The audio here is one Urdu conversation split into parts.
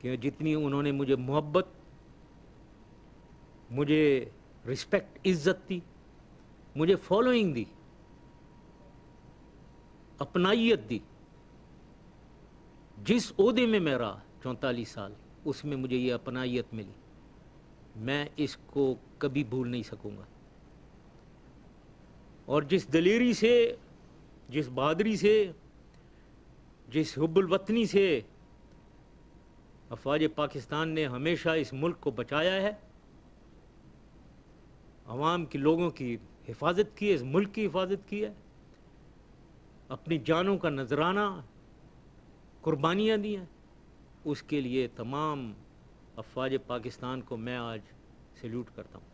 کہ جتنی انہوں نے مجھے محبت، مجھے رسپیکٹ، عزت دی، مجھے فالوئنگ دی، اپنائیت دی، جس عہدے میں میں رہا 44 سال اس میں مجھے یہ اپنائیت ملی، میں اس کو کبھی بھول نہیں سکوں گا۔ اور جس دلیری سے، جس بہادری سے، جس حب الوطنی سے افواج پاکستان نے ہمیشہ اس ملک کو بچایا ہے، عوام کے لوگوں کی حفاظت کی ہے، اس ملک کی حفاظت کی ہے، اپنی جانوں کا نذرانہ قربانیاں دی ہیں، اس کے لیے تمام افواج پاکستان کو میں آج سیلیوٹ کرتا ہوں۔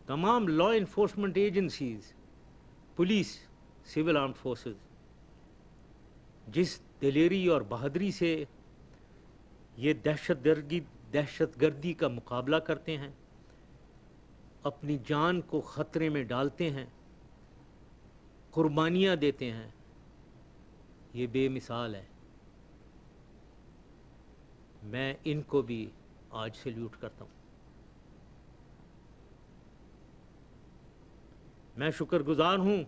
تمام law enforcement agencies, police, civil armed forces, جس دلیری اور بہادری سے یہ دہشت گردی کا مقابلہ کرتے ہیں، اپنی جان کو خطرے میں ڈالتے ہیں، قربانیاں دیتے ہیں، یہ بے مثال ہے۔ میں ان کو بھی آج سیلیوٹ کرتا ہوں۔ میں شکر گزار ہوں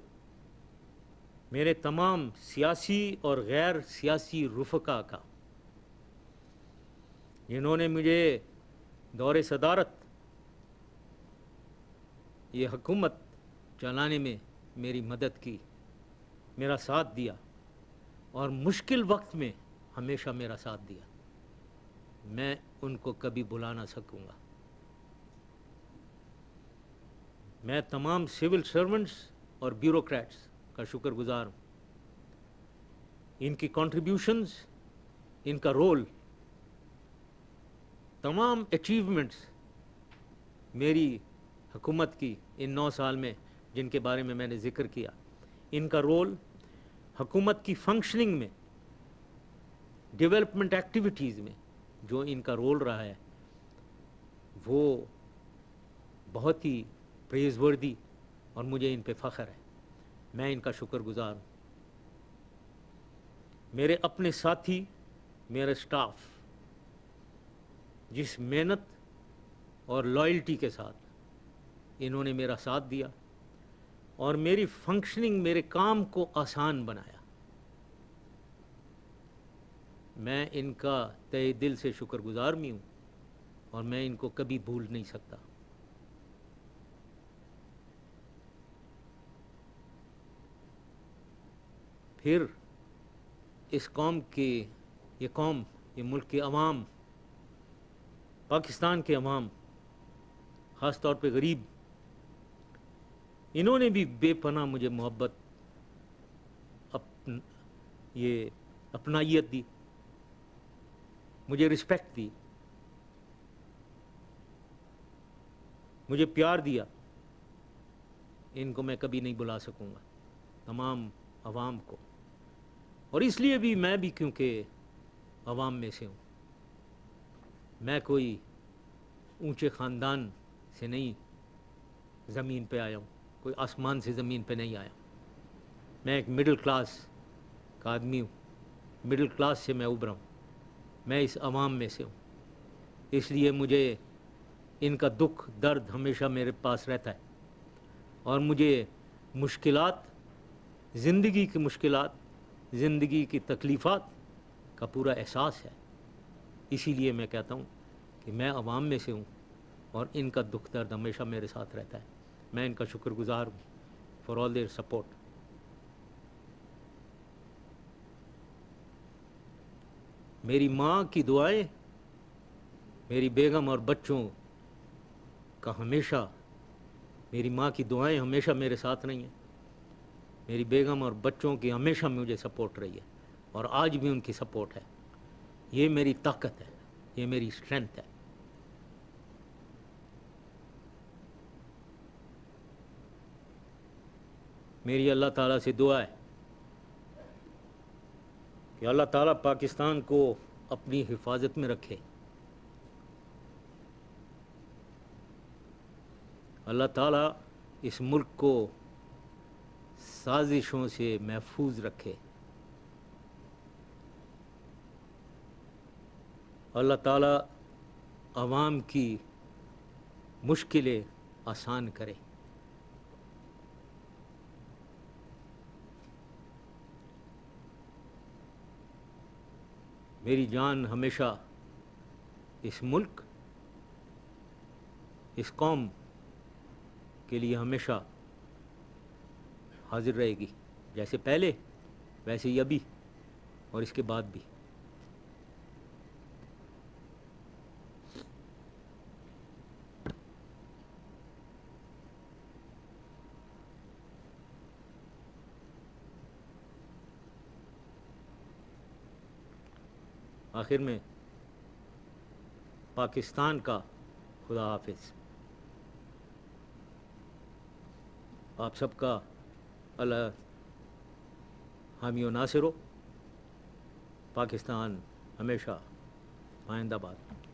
میرے تمام سیاسی اور غیر سیاسی رفقا کا، جنہوں نے مجھے دور صدارت یہ حکومت چلانے میں میری مدد کی، میرا ساتھ دیا، اور مشکل وقت میں ہمیشہ میرا ساتھ دیا۔ میں ان کو کبھی بھلا نہ سکوں گا۔ میں تمام سول سرونٹس اور بیوروکریٹس کا شکر گزار ہوں۔ ان کی کنٹریبیوشنز، ان کا رول، تمام اچیومنٹس میری حکومت کی ان 9 سال میں جن کے بارے میں میں نے ذکر کیا، ان کا رول حکومت کی فنکشننگ میں، ڈیولپمنٹ ایکٹیویٹیز میں جو ان کا رول رہا ہے، وہ بہت ہی پریز وردی، اور مجھے ان پہ فخر ہے۔ میں ان کا شکر گزار ہوں۔ میرے اپنے ساتھی، میرا اسٹاف، جس محنت اور لائلٹی کے ساتھ انہوں نے میرا ساتھ دیا اور میری فنکشننگ، میرے کام کو آسان بنایا، میں ان کا تہہ دل سے شکر گزار بھی ہوں، اور میں ان کو کبھی بھول نہیں سکتا۔ پھر اس قوم کی، یہ قوم، یہ ملک کے عوام، پاکستان کے عوام، خاص طور پہ غریب، انہوں نے بھی بے پناہ مجھے محبت، یہ اپنائیت دی، مجھے رسپیکٹ دی، مجھے پیار دیا۔ ان کو میں کبھی نہیں بھلا سکوں گا، تمام عوام کو۔ اور اس لیے بھی میں بھی کیونکہ عوام میں سے ہوں، میں کوئی اونچے خاندان سے نہیں زمین پہ آیا ہوں، کوئی آسمان سے زمین پہ نہیں آیا، میں ایک مڈل کلاس کا آدمی ہوں، مڈل کلاس سے میں ابھرا ہوں، میں اس عوام میں سے ہوں۔ اس لیے مجھے ان کا دکھ درد ہمیشہ میرے پاس رہتا ہے، اور مجھے مشکلات، زندگی کی مشکلات، زندگی کی تکلیفات کا پورا احساس ہے۔ اسی لیے میں کہتا ہوں کہ میں عوام میں سے ہوں، اور ان کا دکھ درد ہمیشہ میرے ساتھ رہتا ہے۔ میں ان کا شکر گزار ہوں فار آل دیئر سپورٹ۔ میری ماں کی دعائیں، میری بیگم اور بچوں کا ہمیشہ، میری ماں کی دعائیں ہمیشہ میرے ساتھ رہی ہیں، میری بیگم اور بچوں کی ہمیشہ مجھے سپورٹ رہی ہے، اور آج بھی ان کی سپورٹ ہے۔ یہ میری طاقت ہے، یہ میری اسٹرینتھ ہے۔ میری اللہ تعالیٰ سے دعا ہے کہ اللہ تعالیٰ پاکستان کو اپنی حفاظت میں رکھے، اللہ تعالیٰ اس ملک کو سازشوں سے محفوظ رکھے، اللہ تعالیٰ عوام کی مشکلیں آسان کرے. میری جان ہمیشہ اس ملک، اس قوم کے لیے ہمیشہ حاضر رہے گی، جیسے پہلے ویسے ہی ابھی اور اس کے بعد بھی. آخر میں پاکستان کا خدا حافظ. آپ سب کا اللہ حامی و ناصر ہو. پاکستان ہمیشہ آئندہ باد.